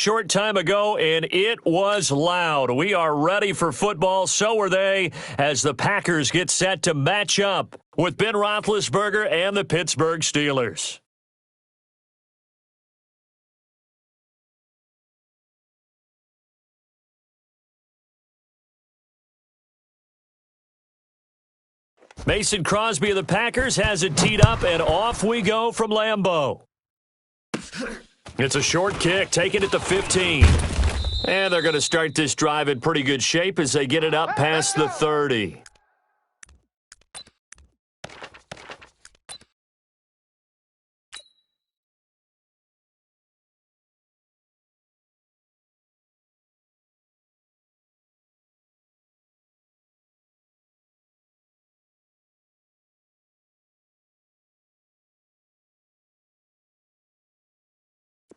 short time ago, and it was loud. We are ready for football. So are they, as the Packers get set to match up with Ben Roethlisberger and the Pittsburgh Steelers. Mason Crosby of the Packers has it teed up, and off we go from Lambeau. It's a short kick, taking it to 15. And they're going to start this drive in pretty good shape as they get it up past the 30.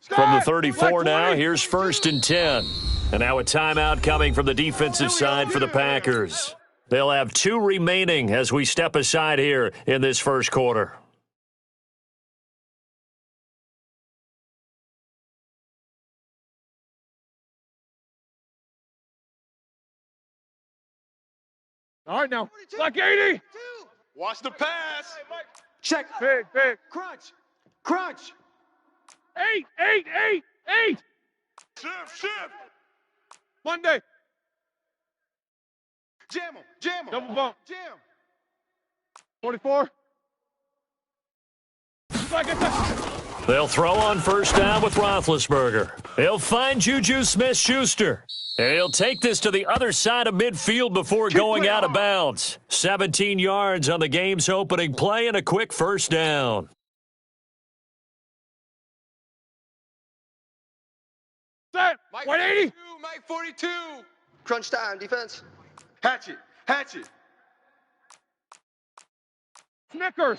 From the 34 now, here's 1st and 10. And now a timeout coming from the defensive side for the Packers. They'll have 2 remaining as we step aside here in this first quarter. All right, now. Like 80. Watch the pass. Check. Big. Crunch. 8. Shift. Monday. Jam him. Double bump. Jam. 44. They'll throw on first down with Roethlisberger. He'll find Juju Smith-Schuster. And he'll take this to the other side of midfield before going out of bounds. 17 yards on the game's opening play and a quick first down. Set. Mike 180. 42, Mike 42. Crunch time, defense. Hatchet. Snickers.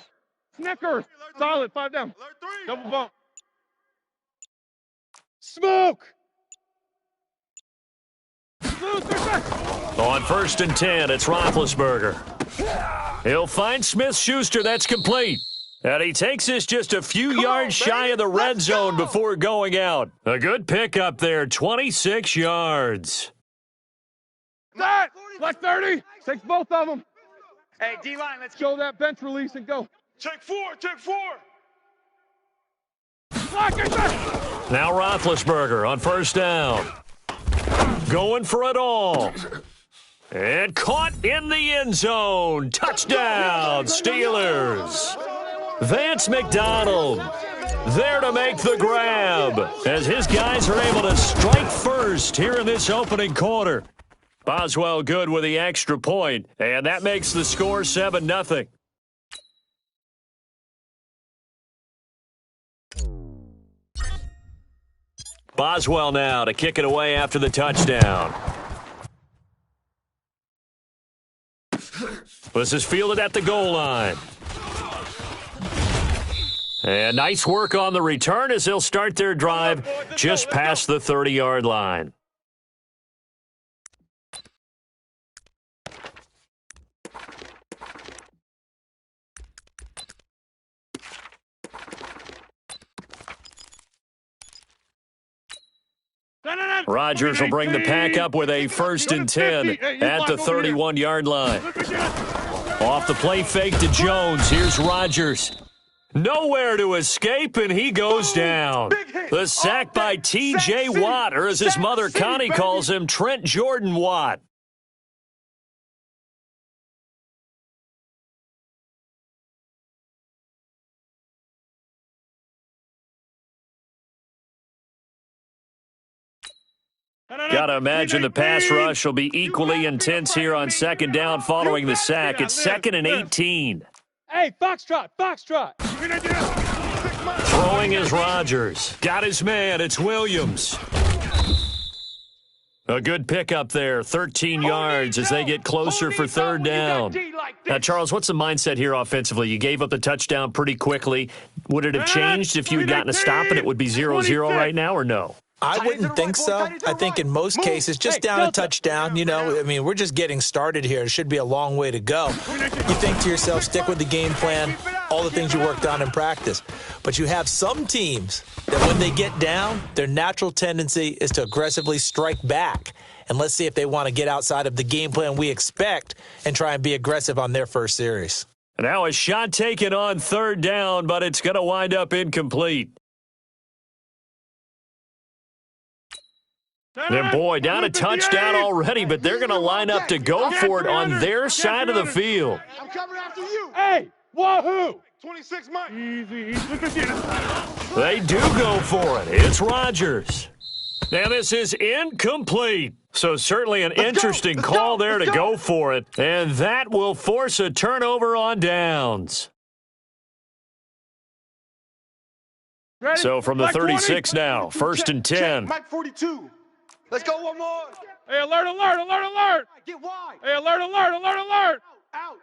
Solid. 5 down. Alert 3. Double bump. Smoke. On 1st and 10, it's Roethlisberger. He'll find Smith-Schuster. That's complete. And he takes this just a few yards shy of the red zone before going out. A good pickup there, 26 yards. Set. Like 30. Takes both of them. Hey, D-line, let's Show that bench release and go. Check 4. Now Roethlisberger on first down. Going for it all. And caught in the end zone. Touchdown, Steelers. Vance McDonald there to make the grab as his guys are able to strike first here in this opening quarter. Boswell good with the extra point, and that makes the score 7-0. Boswell now to kick it away after the touchdown. This is fielded at the goal line. And nice work on the return as they'll start their drive just past the 30-yard line. Rodgers will bring the pack up with a 1st and 10 at the 31-yard line. Off the play fake to Jones. Here's Rodgers. Nowhere to escape, and he goes down. The sack by T.J. Watt, or as his mother Connie calls him, Trent Jordan Watt. Got to imagine the pass rush will be equally intense here on 2nd down following the sack. It's 2nd and 18. Hey, Foxtrot. Throwing is Rodgers. Got his man. It's Williams. A good pickup there. 13 yards as they get closer for 3rd down. Now, Charles, what's the mindset here offensively? You gave up the touchdown pretty quickly. Would it have changed if you had gotten a stop and it would be 0-0 right now, or no? I wouldn't think so. I think in most cases, just down a touchdown, I mean, we're just getting started here. It should be a long way to go. You think to yourself, stick with the game plan. all the things you worked on in practice. But you have some teams that when they get down, their natural tendency is to aggressively strike back. And let's see if they want to get outside of the game plan we expect and try and be aggressive on their first series. Now a shot taken on third down, but it's going to wind up incomplete. And boy, down a touchdown already, but they're going to line up to go for it on their side of the field. I'm coming after you. Hey, wahoo! 26 Mike. Easy. They do go for it. It's Rodgers. Now this is incomplete. So certainly an interesting call there to go for it. And that will force a turnover on downs. Ready? So from the Black 36 20. now, first and 10. Mike 42. Let's go one more. Hey, alert, alert, alert, alert. Get wide. Hey, alert, alert, alert, alert. Out.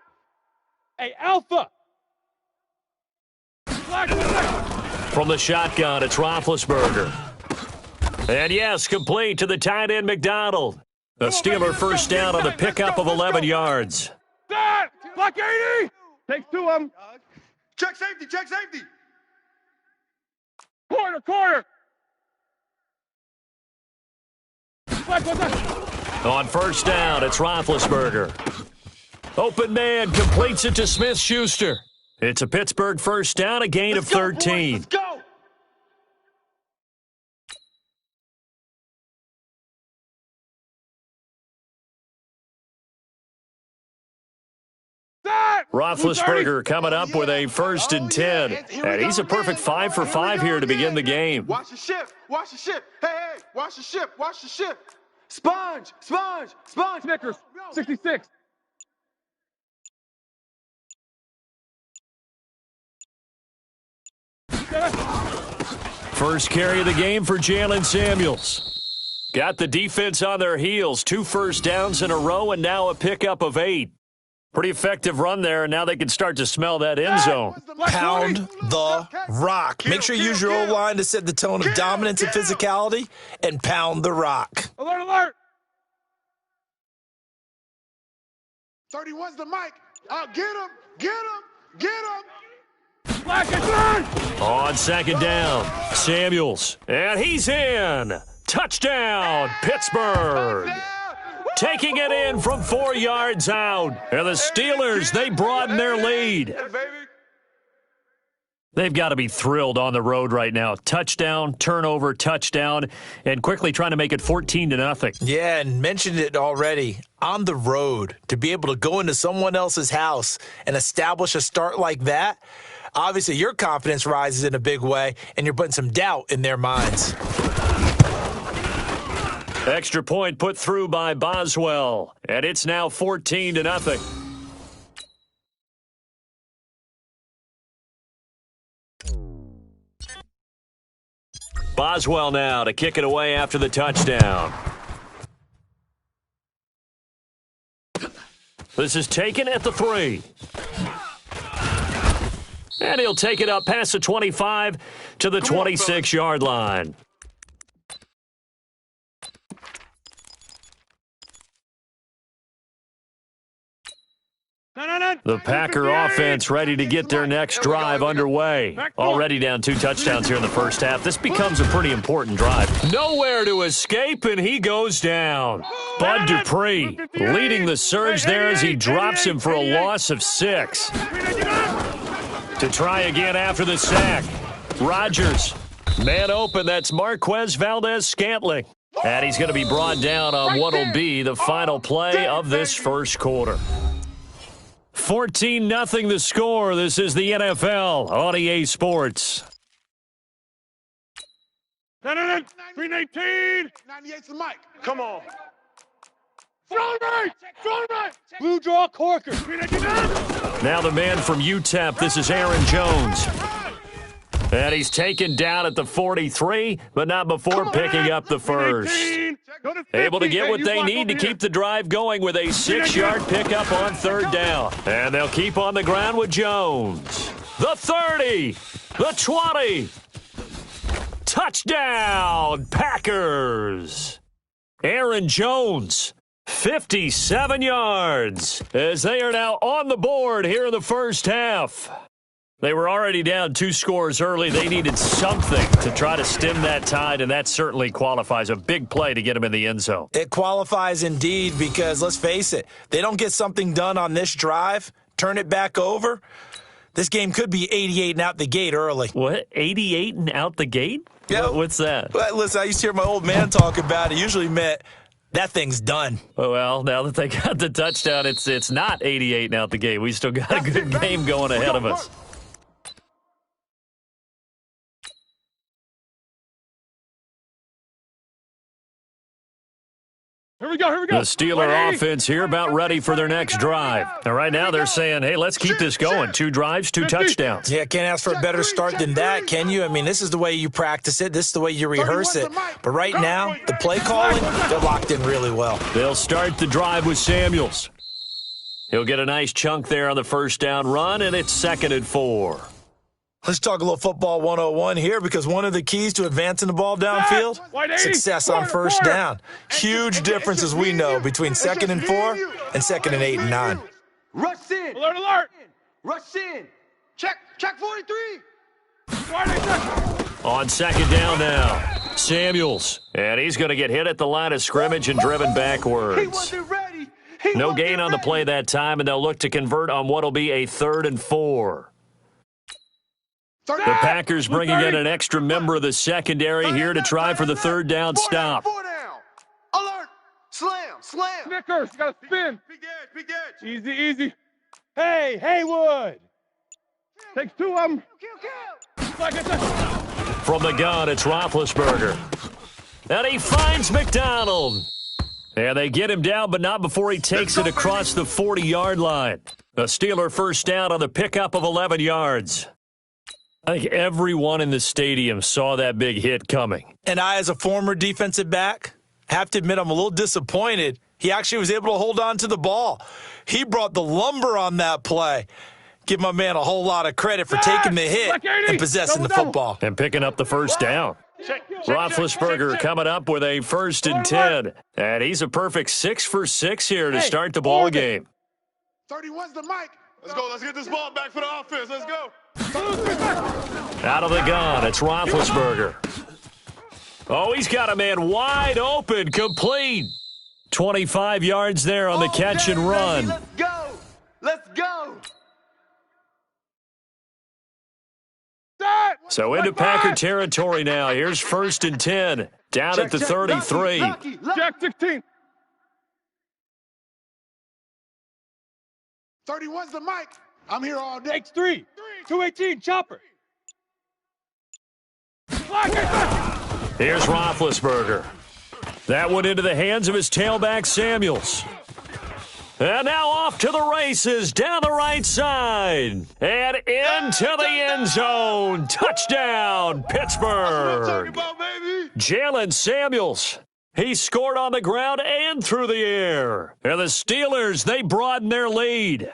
Hey, Alpha. Black 20. From the shotgun, it's Roethlisberger. And yes, complete to the tight end McDonald. The Steeler first down on the pickup of 11 yards. That. Black 80. Takes two of them. Check safety. Check safety. Quarter. Black 1. On first down, it's Roethlisberger. Open man completes it to Smith-Schuster. It's a Pittsburgh first down, a gain of 13. Let's go. Roethlisberger coming up with a first and 10. And he's a perfect 5 for 5 here to begin the game. Watch the ship. Watch the ship. Hey, watch the ship. Watch the ship. Sponge. Snickers. 66. First carry of the game for Jalen Samuels. Got the defense on their heels. 2 first downs in a row and now a pickup of 8. Pretty effective run there, and now they can start to smell that end zone. Pound the rock. Make sure you use your O-line to set the tone of dominance and physicality, and pound the rock. Alert. 31's the mic. Get him. Black is On second down, Samuels. And he's in. Touchdown, Pittsburgh. Taking it in from 4 yards out. And the Steelers, they broaden their lead. They've got to be thrilled on the road right now. Touchdown, turnover, touchdown, and quickly trying to make it 14-0. Yeah, and mentioned it already. On the road, to be able to go into someone else's house and establish a start like that, obviously your confidence rises in a big way, and you're putting some doubt in their minds. Extra point put through by Boswell, and it's now 14-0. Boswell now to kick it away after the touchdown. This is taken at the 3. And he'll take it up past the 25 to the 26-yard line. The Packer offense ready to get their next drive underway. Already down 2 touchdowns here in the first half. This becomes a pretty important drive. Nowhere to escape, and he goes down. Bud Dupree leading the surge there as he drops him for a loss of 6. To try again after the sack. Rodgers, man open, that's Marquez Valdez-Scantling. And he's going to be brought down on what will be the final play of this first quarter. 14-0 the score. This is the NFL on EA Sports. 319. 98's the mic. Come on. Strong right. Blue draw Corker. 399. Now the man from UTEP. This is Aaron Jones. And he's taken down at the 43, but not before picking up the first. Able to get what they need to keep the drive going with a 6-yard pickup on third down. And they'll keep on the ground with Jones. The 30, the 20. Touchdown, Packers. Aaron Jones, 57 yards, as they are now on the board here in the first half. They were already down 2 scores early. They needed something to try to stem that tide, and that certainly qualifies. A big play to get them in the end zone. It qualifies indeed because, let's face it, they don't get something done on this drive, turn it back over, this game could be 88 and out the gate early. What? 88 and out the gate? Yeah. What's that? Well, listen, I used to hear my old man talk about it. Usually meant that thing's done. Well, now that they got the touchdown, it's not 88 and out the gate. We still got a good game going ahead of us. Here we go. The Steeler offense here about ready for their next drive. And right now they're saying, hey, let's keep this going. 2 drives, 2 touchdowns. Yeah, can't ask for a better start than that, can you? I mean, this is the way you practice it. This is the way you rehearse it. But right now, the play calling, they're locked in really well. They'll start the drive with Samuels. He'll get a nice chunk there on the first down run, and it's 2nd and 4. Let's talk a little football 101 here because one of the keys to advancing the ball downfield, success on first down. Huge difference, as we know, between 2nd and 4 and 2nd and 8 and 9. Rush in. Alert, alert. Rush in. Check 43. On 2nd down now, Samuels. And he's going to get hit at the line of scrimmage and driven He backwards. wasn't ready. No gain on the play that time, and they'll look to convert on what will be a 3rd and 4. The Packers bringing in an extra member of the secondary here to try for the 3rd down stop. 4 down. Alert. Slam. Snickers, you got to spin. Big edge. Easy. Hey, Haywood. Takes 2 of them. From the gun, it's Roethlisberger. And he finds McDonald. And they get him down, but not before he takes it across the 40-yard line. A Steeler first down on the pickup of 11 yards. I think everyone in the stadium saw that big hit coming. And I, as a former defensive back, have to admit I'm a little disappointed. He actually was able to hold on to the ball. He brought the lumber on that play. Give my man a whole lot of credit for taking the hit and possessing the football. And picking up the first down. Roethlisberger coming up with a 1st and 10. And he's a perfect 6 for 6 here to start the ball game. 31's the mic. Let's go. Let's get this ball back for the offense. Let's go. Out of the gun, it's Roethlisberger. Oh, he's got a man wide open, complete. 25 yards there on the catch and run. Baby, let's go. So into Packer territory now. Here's 1st and 10, down at the 33. Jack 16. 31's the mic. I'm here all day. X3. 218, chopper. Here's Roethlisberger. That one into the hands of his tailback, Samuels. And now off to the races, down the right side. And into the end zone. Touchdown, Pittsburgh. Jalen Samuels. He scored on the ground and through the air. And the Steelers, they broaden their lead.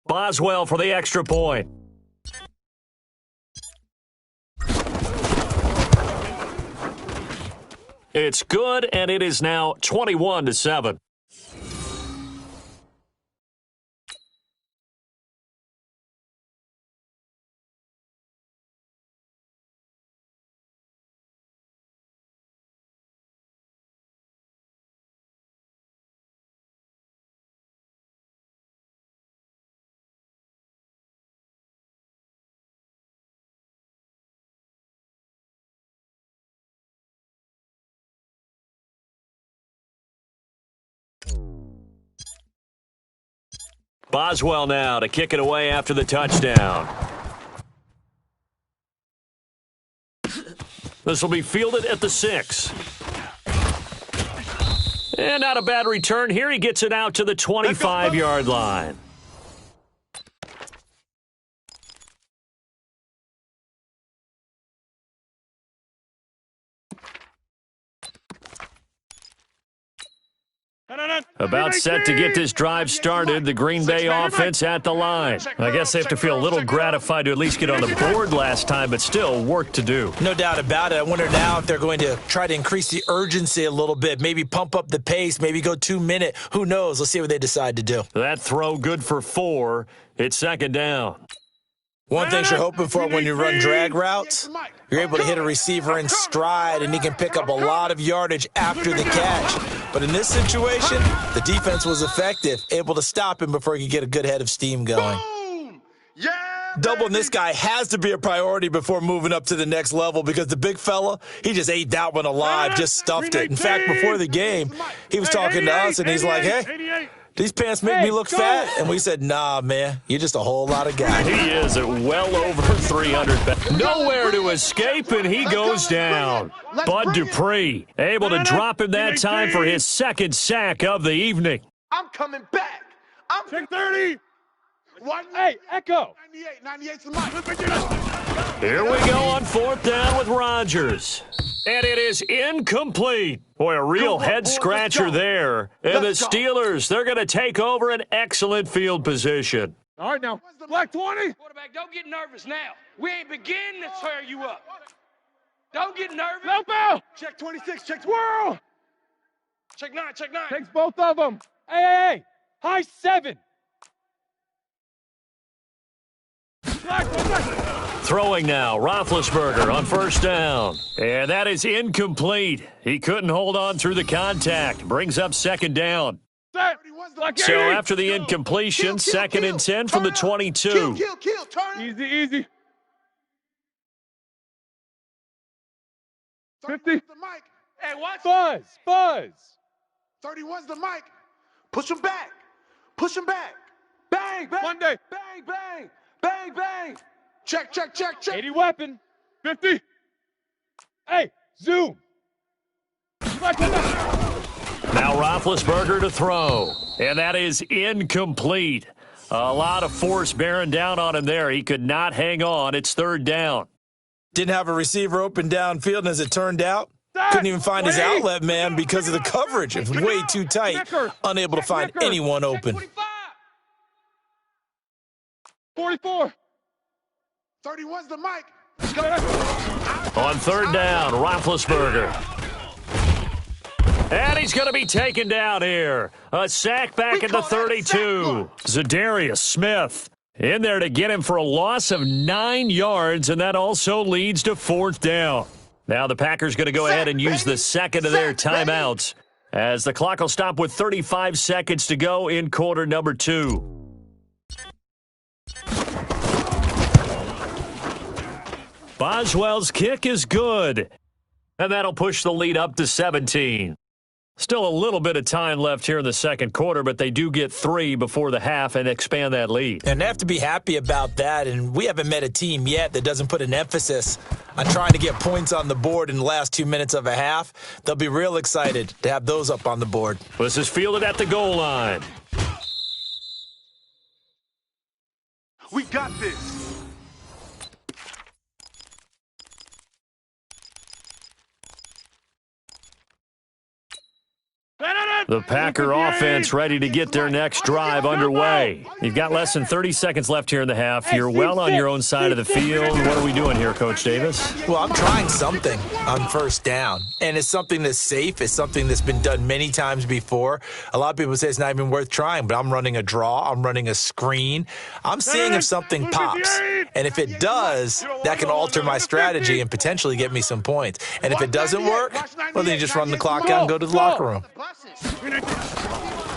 Boswell for the extra point. It's good, and it is now 21-7. Boswell now to kick it away after the touchdown. This will be fielded at the 6. And not a bad return here. He gets it out to the 25-yard line. No. About set to get this drive started, the Green Bay offense at the line. I guess they have to feel a little gratified to at least get on the board last time, but still work to do. No doubt about it. I wonder now if they're going to try to increase the urgency a little bit, maybe pump up the pace, maybe go 2 minute. Who knows? Let's see what they decide to do. That throw good for 4. It's second down. One thing you're hoping for when you run drag routes, you're able to hit a receiver in stride, and he can pick up a lot of yardage after the catch. But in this situation, the defense was effective, able to stop him before he could get a good head of steam going. Boom! Yeah! Doubling this guy has to be a priority before moving up to the next level because the big fella, he just ate that one alive, just stuffed it. In fact, before the game, he was talking to us, and he's like, hey, these pants make me look fat. And we said, nah, man, you're just a whole lot of guy. He is at well over 300 pounds. Nowhere to escape, and he goes down. Bud Dupree able to drop him that time for his second sack of the evening. I'm coming back. Check 30. Hey, Echo. 98's the mic. Here we go on fourth down with Rodgers. And it is incomplete. Boy, a real head-scratcher there. And the Steelers, they're going to take over an excellent field position. All right, now, black 20. Quarterback, don't get nervous now. We ain't beginning to tear you up. Don't get nervous. Help out. Check 26, check Swirl. Check 9, check 9. Takes both of them. Hey. High 7. Black 1. Throwing now, Roethlisberger on first down. And that is incomplete. He couldn't hold on through the contact. Brings up second down. So after the incompletion, second and 10 from the 22. Kill, turn. Easy. 50. The mic. Hey, watch. Buzz. 31's the mic. Push him back. Bang, bang. Monday. Bang. Check. 80 weapon. 50. Hey, zoom. Now Roethlisberger to throw. And that is incomplete. A lot of force bearing down on him there. He could not hang on. It's third down. Didn't have a receiver open downfield, and as it turned out, couldn't even find his outlet man because of the coverage. It was way too tight, unable to find anyone open. 44. 31's the mic. On third down, Roethlisberger. And he's going to be taken down here. A sack back at the 32. Zadarius Smith in there to get him for a loss of 9 yards, and that also leads to fourth down. Now the Packers going to go ahead and use the second of their timeouts as the clock will stop with 35 seconds to go in quarter number 2. Boswell's kick is good, and that'll push the lead up to 17. Still a little bit of time left here in the second quarter, but they do get 3 before the half and expand that lead. And they have to be happy about that, and we haven't met a team yet that doesn't put an emphasis on trying to get points on the board in the last 2 minutes of a half. They'll be real excited to have those up on the board. This is fielded at the goal line. We got this. The Packer offense ready to get their next drive underway. You've got less than 30 seconds left here in the half. You're well on your own side of the field. What are we doing here, Coach Davis? Well, I'm trying something on first down, and it's something that's safe. It's something that's been done many times before. A lot of people say it's not even worth trying, but I'm running a draw. I'm running a screen. I'm seeing if something pops, and if it does, that can alter my strategy and potentially get me some points. And if it doesn't work, well, then you just run the clock out and go to the locker room.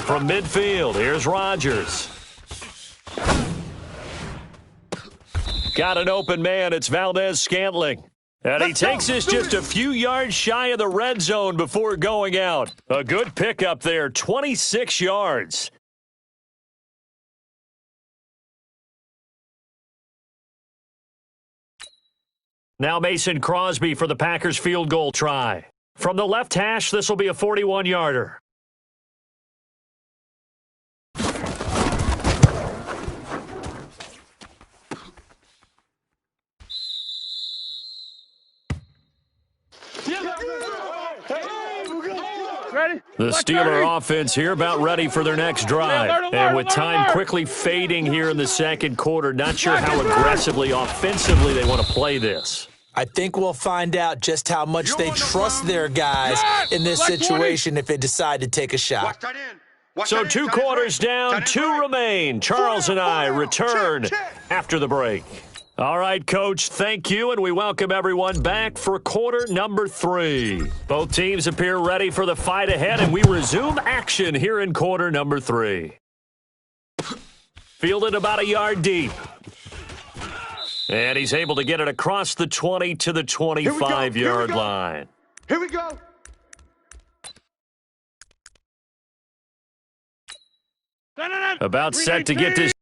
From midfield, here's Rodgers. Got an open man. It's Valdez-Scantling. And he takes this just a few yards shy of the red zone before going out. A good pickup there, 26 yards. Now Mason Crosby for the Packers field goal try. From the left hash, this will be a 41-yarder. Ready? The Steeler offense here about ready for their next drive. And with time quickly fading here in the second quarter, not sure how aggressively, offensively they want to play this. I think we'll find out just how much they trust their guys in this situation if they decide to take a shot. So 2 quarters down, 2 remain. Charles and I return after the break. All right, Coach, thank you, and we welcome everyone back for quarter number 3. Both teams appear ready for the fight ahead, and we resume action here in quarter number 3. Fielded about a yard deep. And he's able to get it across the 20 to the 25-yard line. Here we go. About set to get this.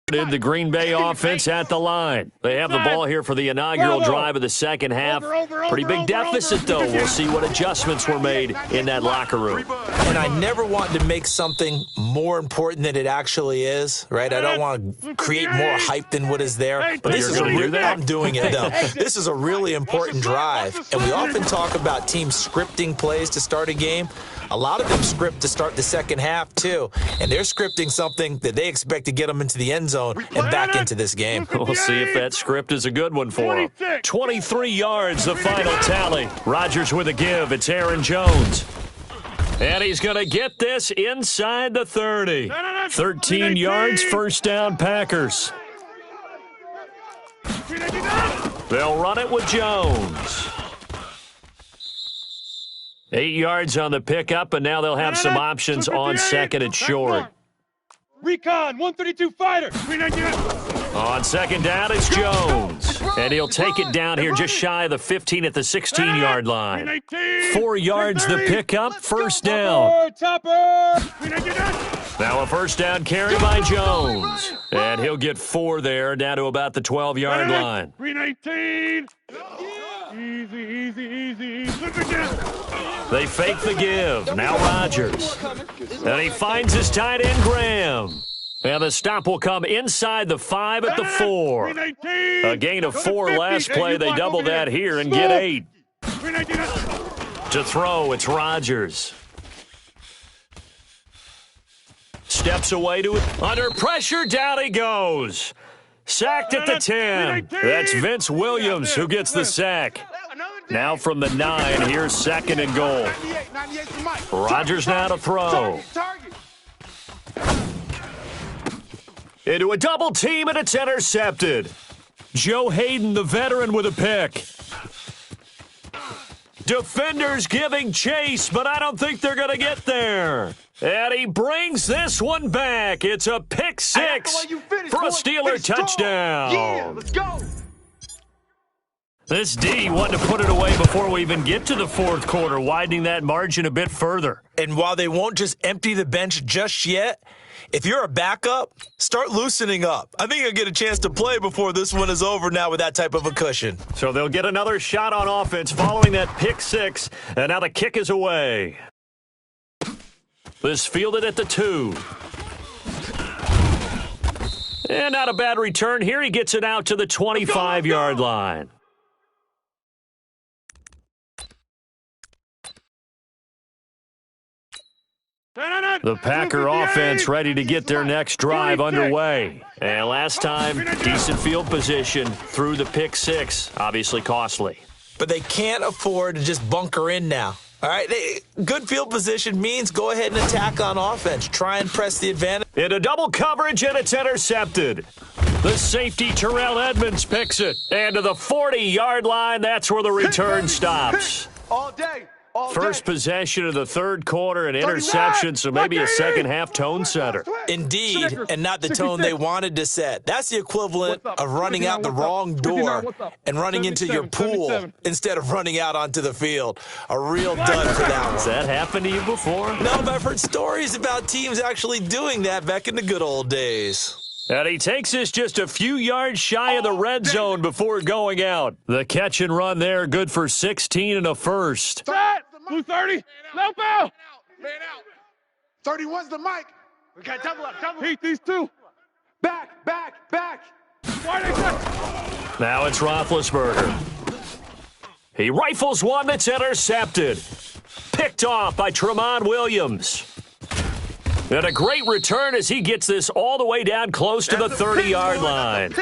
The Green Bay offense at the line. They have the ball here for the inaugural drive of the second half. Pretty big deficit, though. We'll see what adjustments were made in that locker room. And I never want to make something more important than it actually is, right? I don't want to create more hype than what is there. But this is I'm doing it, though. This is a really important drive. And we often talk about teams scripting plays to start a game. A lot of them script to start the second half, too. And they're scripting something that they expect to get them into the end zone and back into this game. We'll see if that script is a good one for them. 23 yards, the final tally. Rodgers with a give. It's Aaron Jones. And he's going to get this inside the 30. 13 yards, first down, Packers. They'll run it with Jones. 8 yards on the pickup, and now they'll have some options on second and short. Recon, 132 fighter. On second down, it's Jones. And he'll take it down here just shy of the 15 at the 16-yard line. 4 yards the pickup, first down. Now a first down carry by Jones. And he'll get 4 there, down to about the 12-yard line. 319. Easy. They fake the give. Now Rodgers. And he finds his tight end, Graham. And the stop will come inside the 5 at the 4. A gain of 4 last play. They double that here and get 8. To throw, it's Rodgers. Steps away to it. Under pressure, down he goes. Sacked at the 10. That's Vince Williams who gets the sack. Now from the 9, here's second and goal. Rodgers now to throw. Into a double team, and it's intercepted. Joe Hayden, the veteran, with a pick. Defenders giving chase, but I don't think they're going to get there. And he brings this one back. It's a pick 6 for a Steeler touchdown. Yeah, let's go. This D wanted to put it away before we even get to the fourth quarter, widening that margin a bit further. And while they won't just empty the bench just yet, if you're a backup, start loosening up. I think you'll get a chance to play before this one is over now with that type of a cushion. So they'll get another shot on offense following that pick 6, and now the kick is away. This fielded at the 2. And not a bad return here. He gets it out to the 25-yard line. The Packer offense ready to get their next drive underway. And last time, decent field position through the pick 6. Obviously costly. But they can't afford to just bunker in now. All right, good field position means go ahead and attack on offense. Try and press the advantage. Into double coverage, and it's intercepted. The safety, Terrell Edmonds, picks it. And to the 40-yard line, that's where the return stops. All day. First possession of the third quarter, an interception, so maybe a second-half tone setter. Indeed, and not the tone they wanted to set. That's the equivalent of running out the wrong door and running into your pool instead of running out onto the field. A real dud for that one. Has that happened to you before? No, but I've heard stories about teams actually doing that back in the good old days. And he takes this just a few yards shy of the red zone before going out. The catch and run there, good for 16 and a first. Blue 30. Low ball. Man out. 31's the mic. We got double up. Heat these two. Back. Now it's Roethlisberger. He rifles one that's intercepted. Picked off by Tramon Williams. And a great return as he gets this all the way down close to the 30-yard line.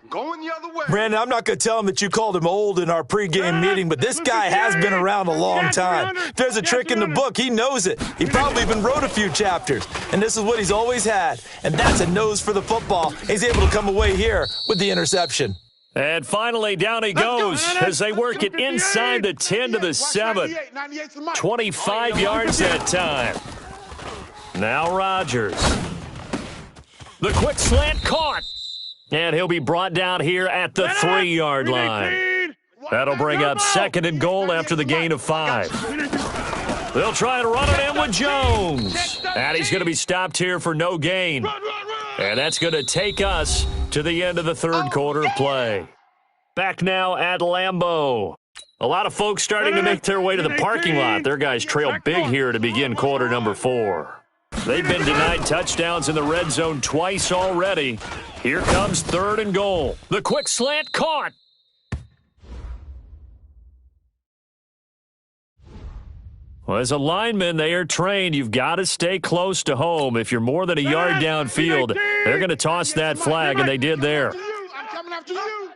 Going the other way. Brandon, I'm not going to tell him that you called him old in our pregame meeting, but this guy has been around a long time. If there's a trick in the book, he knows it. He probably even wrote a few chapters. And this is what he's always had. And that's a nose for the football. He's able to come away here with the interception. And finally, down he goes as they work it inside the 10 to the 7. 25 yards that time. Now Rodgers. The quick slant caught. And he'll be brought down here at the 3-yard line. That'll bring up 2nd and goal after the gain of 5. They'll try and run it in with Jones. And he's going to be stopped here for no gain. And that's going to take us to the end of the 3rd quarter of play. Back now at Lambeau. A lot of folks starting to make their way to the parking lot. Their guys trail big here to begin quarter number 4. They've been denied touchdowns in the red zone twice already. Here comes 3rd and goal. The quick slant caught. Well, as a lineman, they are trained. You've got to stay close to home. If you're more than a yard downfield, they're going to toss that flag, and they did there. I'm coming after you.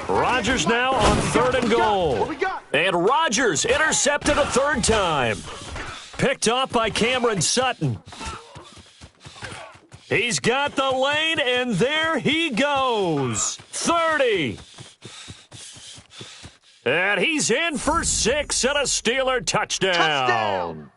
Rodgers now on 3rd and goal. And Rodgers intercepted a 3rd time. Picked off by Cameron Sutton. He's got the lane, and there he goes. 30. And he's in for 6 and a Steeler touchdown.